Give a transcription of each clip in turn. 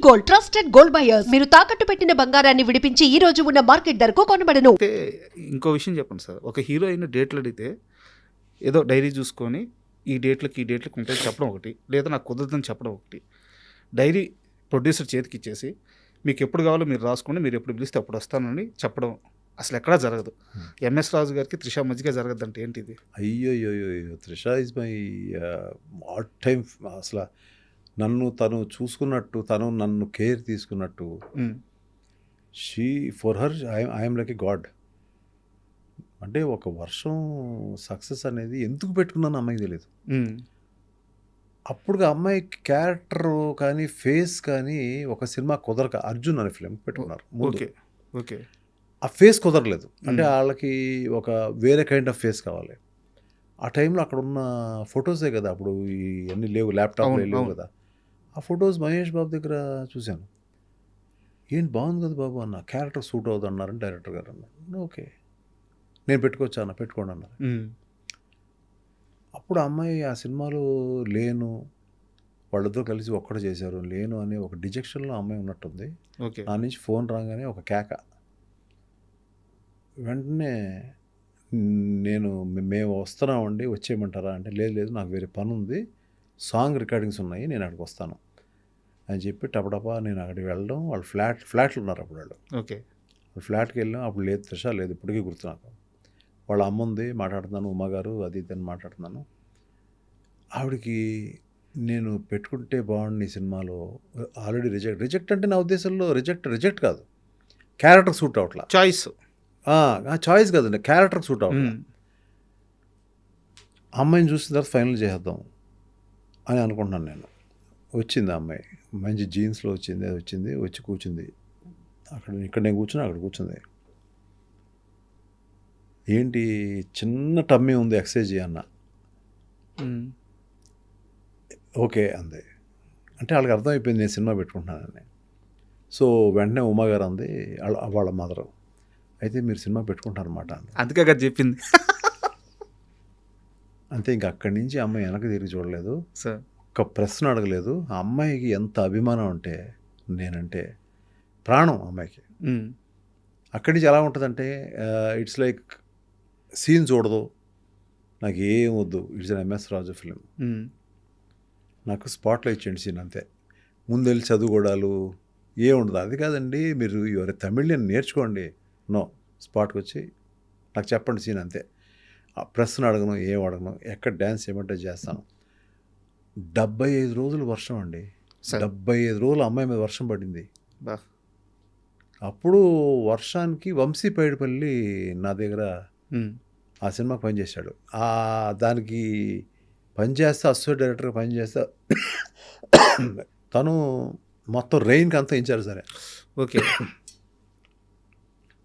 Gold, trusted gold buyers. మీరు తాకట్టు పెట్టిన బంగారాన్ని విడిపించి ఈ రోజు ఉన్న మార్కెట్ ధరకు కొనబడను. అయితే ఇంకో విషయం చెప్పండి సార్, ఒక హీరోయిన్ డేట్లు అడిగితే ఏదో డైరీ చూసుకొని ఈ డేట్లకి ఉంటుంది చెప్పడం ఒకటి, లేదా నాకు కుదరదని చెప్పడం ఒకటి. డైరీ ప్రొడ్యూసర్ చేతికి ఇచ్చేసి మీకు ఎప్పుడు కావాలో మీరు రాసుకోండి, మీరు ఎప్పుడు పిలిస్తే అప్పుడు వస్తానని చెప్పడం అసలు ఎక్కడా జరగదు. ఎంఎస్ రాజు గారికి త్రిష మధ్యగా జరగద్దంటే ఏంటి ఇది? అయ్యో Trisha is my all time. అసలు తను చూసుకున్నట్టు, తను నన్ను కేర్ తీసుకున్నట్టు, she for her I'm like a God. అంటే ఒక వర్షం సక్సెస్ అనేది ఎందుకు పెట్టుకున్నాను అమ్మాయికి తెలియదు. అప్పుడు అమ్మాయికి క్యారెక్టర్ కానీ ఫేస్ కానీ ఒక సినిమా కుదరక అర్జున్ అనే ఫిలిం పెట్టుకున్నారు. ఓకే ఆ ఫేస్ కుదరలేదు. అంటే వాళ్ళకి ఒక వేరే కైండ్ ఆఫ్ ఫేస్ కావాలి. ఆ టైంలో అక్కడ ఉన్న ఫొటోసే కదా, అప్పుడు ఇవన్నీ లేవు, ల్యాప్టాప్లో లేవు కదా. ఆ ఫొటోస్ మహేష్ బాబు దగ్గర చూశాను. ఏంటి బాగుంది కదా బాబు అన్న, క్యారెక్టర్ సూట్ అవుతుంది అన్నారని డైరెక్టర్ గారు అన్నారు. ఓకే నేను పెట్టుకోవచ్చా అన్న, పెట్టుకోండి అన్నారు. అప్పుడు అమ్మాయి ఆ సినిమాలో లేను, వాళ్ళతో కలిసి ఒక్కడు చేశారు, లేను అనే ఒక డిజెక్షన్లో అమ్మాయి ఉన్నట్టుంది. ఆ నుంచి ఫోన్ రాగానే ఒక కేక. వెంటనే మేము వస్తున్నామండి, వచ్చేయమంటారా అంటే, లేదు నాకు వేరే పని ఉంది, సాంగ్ రికార్డింగ్స్ ఉన్నాయి, నేను అక్కడికి వస్తాను అని చెప్పి టపటపా నేను అక్కడికి వెళ్ళడం. వాళ్ళు ఫ్లాట్లు ఉన్నారు అప్పుడు వాళ్ళు. వాళ్ళు ఫ్లాట్కి వెళ్ళాం. అప్పుడు లేదు త్రిష లేదు, ఇప్పటికీ గుర్తు నాకు. వాళ్ళ అమ్మ ఉంది, మాట్లాడుతున్నాను, ఉమ్మగారు అది ఇదని మాట్లాడుతున్నాను. ఆవిడకి నేను పెట్టుకుంటే బాగుండి ఈ సినిమాలో ఆల్రెడీ రిజెక్ట్ అంటే నా ఉద్దేశంలో రిజెక్ట్ కాదు, క్యారెక్టర్ సూట్ అవట్లా. చాయిస్ కాదండి, క్యారెక్టర్ సూట్ అవట్లా. అమ్మాయిని చూసిన తర్వాత ఫైనల్ చేద్దాం అని అనుకుంటున్నాను నేను. వచ్చింది అమ్మాయి, మంచి జీన్స్లో వచ్చి కూర్చుంది ఇక్కడ నేను కూర్చున్నా, అక్కడ కూర్చుంది. ఏంటి చిన్న టమ్మీ ఉంది, ఎక్సర్సైజ్ అన్న. ఓకే అంది. అంటే వాళ్ళకి అర్థమైపోయింది నేను సినిమా పెట్టుకుంటున్నానని. సో వెంటనే ఉమ్మగారు అంది, వాళ్ళ మదరు, అయితే మీరు సినిమా పెట్టుకుంటారన్నమాట అంది. అందుకే కదా చెప్పింది. అంతే, ఇంక అక్కడి నుంచి అమ్మాయి వెనక్కి తిరిగి చూడలేదు, ఒక్క ప్రశ్న అడగలేదు. ఆ అమ్మాయికి ఎంత అభిమానం అంటే, నేనంటే ప్రాణం అమ్మాయికి. అక్కడి నుంచి ఎలా ఉంటుందంటే, ఇట్స్ లైక్ సీన్ చూడదు, నాకు ఏం వద్దు, it's an MS Raju film, నాకు స్పాట్లో ఇచ్చేయండి సీన్ అంతే, ముందు వెళ్ళి చదువుకోవడాలు ఏ ఉండదు. అది కాదండి, మీరు ఎవరి తమిళ్ని నేర్చుకోండి, నో, స్పాట్కి వచ్చి నాకు చెప్పండి సీన్ అంతే. ఆ ప్రశ్న అడగను, ఏం అడగను, ఎక్కడ డ్యాన్స్ చేయమంటే చేస్తాను. 75 రోజులు వర్షం అండి, 75 రోజులు అమ్మాయి మీద వర్షం పడింది. అప్పుడు వర్షానికి వంశీ పైడిపల్లి నా దగ్గర ఆ సినిమాకి పనిచేశాడు. దానికి పనిచేస్తే అసోసియేట్ డైరెక్టర్గా పనిచేస్తే తను మొత్తం రెయిన్కి అంతా ఇచ్చారు సరే. ఓకే.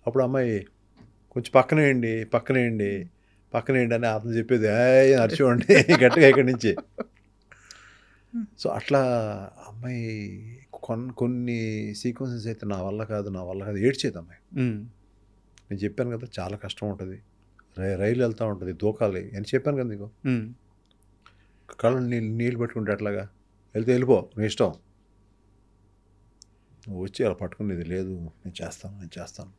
అప్పుడు అమ్మాయి కొంచెం పక్కనేయండి అని అతను చెప్పేది, నడిచివ్వండి గట్టిగా ఇక్కడి నుంచి. సో అట్లా అమ్మాయి కొన్ని సీక్వెన్సెస్ అయితే నా వల్ల కాదు ఏడ్చేది అమ్మాయి. నేను చెప్పాను కదా చాలా కష్టం ఉంటుంది, రైలు వెళ్తూ ఉంటుంది, దూకాలి అని చెప్పాను కదా నీకు. కళ్ళు నీళ్ళు పెట్టుకుంటే అట్లాగా వెళ్ళిపో, నీ ఇష్టం, నువ్వు వచ్చి అలా పట్టుకునేది లేదు, నేను చేస్తాను.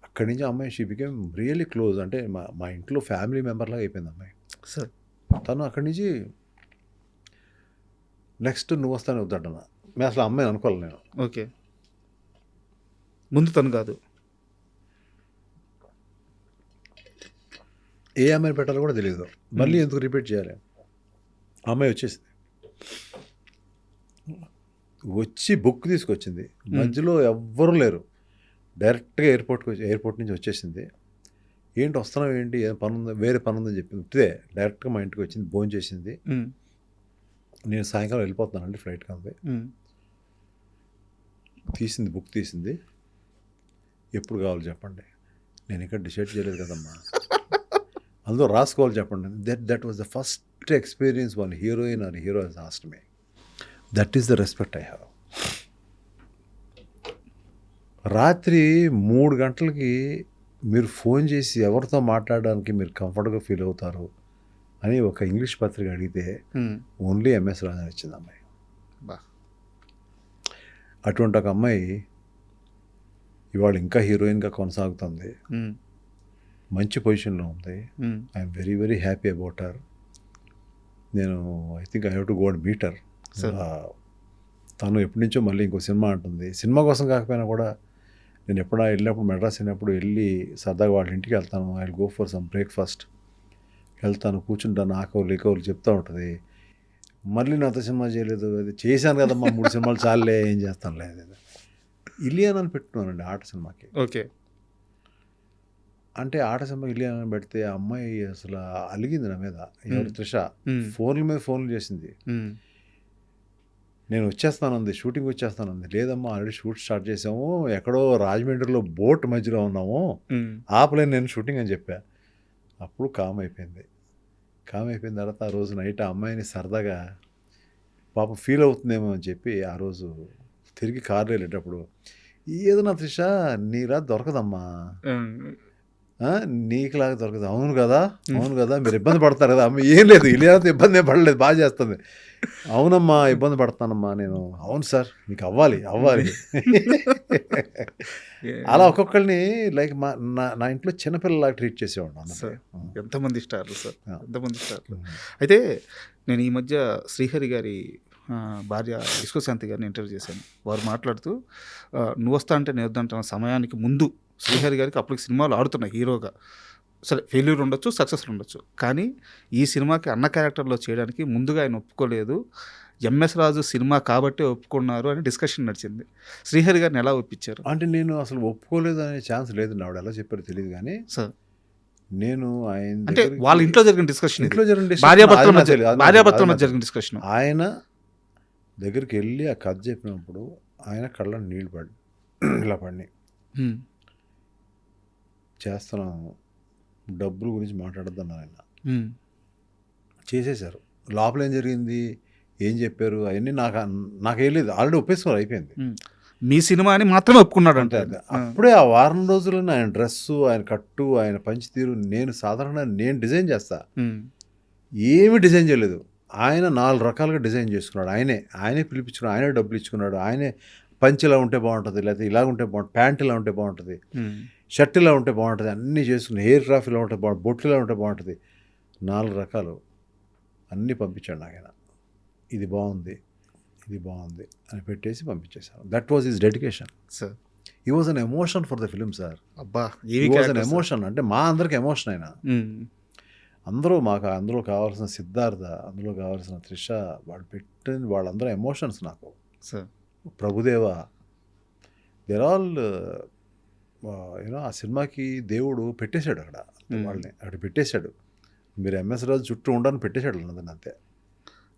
అక్కడి నుంచి అమ్మాయి షీ బికేమ్ రియల్లీ క్లోజ్. అంటే మా ఇంట్లో ఫ్యామిలీ మెంబర్లాగా అయిపోయింది అమ్మాయి. తను అక్కడి నుంచి నెక్స్ట్ నువ్వు వస్తానే వద్దన్నా. నేను అసలు అమ్మాయిని అనుకోవాలి నేను. ఓకే, ముందు తను కాదు, ఏ అమ్మాయిని పెట్టాలో కూడా తెలియదు, మళ్ళీ ఎందుకు రిపీట్ చేయాలి. అమ్మాయి వచ్చి బుక్ తీసుకొచ్చింది, మధ్యలో ఎవ్వరూ లేరు, డైరెక్ట్గా ఎయిర్పోర్ట్ నుంచి వచ్చేసింది. ఏంటి వస్తున్నావు ఏంటి, ఏం పని ఉందో, వేరే పని ఉందని చెప్పింది. ఇదే డైరెక్ట్గా మా ఇంటికి వచ్చింది, భోజనం చేసింది. నేను సాయంకాలం వెళ్ళిపోతున్నానండి ఫ్లైట్కి అంది. బుక్ తీసింది, ఎప్పుడు కావాలి చెప్పండి, నేను ఇంకా డిసైడ్ చేయలేదు కదమ్మా, అందులో రాసుకోవాలి చెప్పండి. That was the first experience one heroine or hero has asked me. That is the respect I have. రాత్రి 3 గంటలకి మీరు ఫోన్ చేసి ఎవరితో మాట్లాడడానికి మీరు కంఫర్ట్గా ఫీల్ అవుతారు అని ఒక ఇంగ్లీష్ పత్రిక అడిగితే ఓన్లీ ఎంఎస్ రాజు వచ్చింది అమ్మాయి. అటువంటి ఒక అమ్మాయి ఇవాళ ఇంకా హీరోయిన్గా కొనసాగుతుంది, మంచి పొజిషన్లో ఉంది. I'm very very happy about her. నేను I think I have to go and meet her. తను ఎప్పటి నుంచో మళ్ళీ ఇంకో సినిమా అంటుంది. సినిమా కోసం కాకపోయినా కూడా నేను ఎప్పుడైనా వెళ్ళినప్పుడు, మెడ్రాస్ వెళ్ళినప్పుడు వెళ్ళి సరదాగా వాళ్ళ ఇంటికి వెళ్తాను. I will go for some breakfast, వెళ్తాను, కూర్చుంటాను, ఆకవులు ఈకవులు చెప్తూ ఉంటుంది. మళ్ళీ నాతో సినిమా చేయలేదు, అది చేశాను కదమ్మా 3 సినిమాలు చాలే, ఏం చేస్తాను లేదు. ఇలియానాని పెట్టుకున్నానండి ఆట సినిమాకి. ఓకే. అంటే ఆట సినిమా ఇలియానాని పెడితే ఆ అమ్మాయి అసలు అలిగింది నా మీద. ఎవరు? త్రిష. ఫోన్ల మీద ఫోన్లు చేసింది. నేను వచ్చేస్తానంది, షూటింగ్ వచ్చేస్తానంది. లేదమ్మా ఆల్రెడీ షూట్ స్టార్ట్ చేసాము, ఎక్కడో రాజమండ్రిలో బోట్ మధ్యలో ఉన్నాము, ఆపలేను నేను షూటింగ్ అని చెప్పా. అప్పుడు కామ్ అయిపోయింది. కామ్ అయిపోయిన తర్వాత ఆ రోజు నైట్ ఆ అమ్మాయిని సరదాగా పాపం ఫీల్ అవుతుందేమో అని చెప్పి ఆ రోజు తిరిగి కారులో వెళ్ళేటప్పుడు, ఏదో నా త్రిష నీలా దొరకదమ్మా, నీకులాగా దొరకదు. అవును కదా, అవును కదా, మీరు ఇబ్బంది పడతారు కదా. అమ్మ ఏం లేదు, ఇలియానాతో ఇబ్బంది ఏం పడలేదు, బాగా చేస్తుంది. అవునమ్మా ఇబ్బంది పడతానమ్మా నేను. అవును సార్ మీకు అవ్వాలి అవ్వాలి. అలా ఒక్కొక్కరిని లైక్ నా ఇంట్లో చిన్నపిల్లలాగా ట్రీట్ చేసేవాడు. ఎంతమంది స్టార్లు సార్, ఎంతమంది స్టార్లు. అయితే నేను ఈ మధ్య శ్రీహరి గారి భార్య విశ్వశాంతి గారిని ఇంటర్వ్యూ చేశాను. వారు మాట్లాడుతూ నువ్వు వస్తా అంటే నేను వద్దంటున్న సమయానికి ముందు శ్రీహరి గారికి అప్పటికి సినిమాలు ఆడుతున్నాయి హీరోగా. సరే ఫెయిల్యూర్ ఉండొచ్చు, సక్సెస్ ఉండొచ్చు, కానీ ఈ సినిమాకి అన్న క్యారెక్టర్లో చేయడానికి ముందుగా ఆయన ఒప్పుకోలేదు. ఎంఎస్ రాజు సినిమా కాబట్టే ఒప్పుకున్నారు అని డిస్కషన్ నడిచింది. శ్రీహరి గారిని ఎలా ఒప్పించారు? అంటే నేను అసలు ఒప్పుకోలేదు అనే ఛాన్స్ లేదు. ఆవిడ ఎలా చెప్పారో తెలియదు కానీ సార్, నేను ఆయన అంటే వాళ్ళ ఇంట్లో జరిగిన డిస్కషన్, ఇంట్లో జరిగిన భార్యాభర్తల జరిగిన డిస్కషన్. ఆయన దగ్గరికి వెళ్ళి ఆ కథ చెప్పినప్పుడు ఆయన కళ్ళ నీళ్ళు పడి ఇలా పడినాయి. చేస్తున్నాము, డబ్బుల గురించి మాట్లాడొద్దన్నారు ఆయన. చేసేశారు. లోపల ఏం జరిగింది, ఏం చెప్పారు అవన్నీ నాకేం లేదు, ఆల్రెడీ ఒప్పేసుకున్నారు, అయిపోయింది. మీ సినిమా అని మాత్రమే ఒప్పుకున్నాడు అంటే అప్పుడే ఆ వారం రోజుల్లో ఆయన డ్రెస్సు, ఆయన కట్టు, ఆయన పంచితీరు నేను సాధారణంగా నేను డిజైన్ చేస్తా, ఏమీ డిజైన్ చేయలేదు. ఆయన 4 రకాలుగా డిజైన్ చేసుకున్నాడు. ఆయనే పిలిపించుకున్నాడు, ఆయనే డబ్బులు ఇచ్చుకున్నాడు. ఆయనే పంచి ఇలా ఉంటే బాగుంటుంది, లేకపోతే ఇలా ఉంటే బాగుంటుంది, ప్యాంట్ ఇలా ఉంటే బాగుంటుంది, షర్ట్ ఇలా ఉంటే బాగుంటుంది, అన్నీ చేసుకుని హెయిర్ క్రాఫ్ ఇలా ఉంటే బాగుంటుంది, బొట్లు ఇలా ఉంటే బాగుంటుంది, 4 రకాలు అన్నీ పంపించాడు ఆయన. ఇది బాగుంది, ఇది బాగుంది అని పెట్టేసి పంపించేశాను. That was his dedication sir. He was an emotion for the film sir. అబ్బా, హీ వాజ్ అన్ ఎమోషన్. అంటే మా అందరికి ఎమోషన్ ఆయన. అందరూ మాకు అందులో కావాల్సిన సిద్ధార్థ, అందులో కావాల్సిన త్రిష, వాళ్ళు పెట్టిన వాళ్ళందరూ ఎమోషన్స్ నాకు. Sir Prabhudeva, they're all you know ఆ సినిమాకి దేవుడు పెట్టేశాడు అక్కడ, వాళ్ళని అక్కడ పెట్టేశాడు. మీరు ఎంఎస్ రాజు చుట్టూ ఉండని పెట్టేశాడు అన్నది అంతే.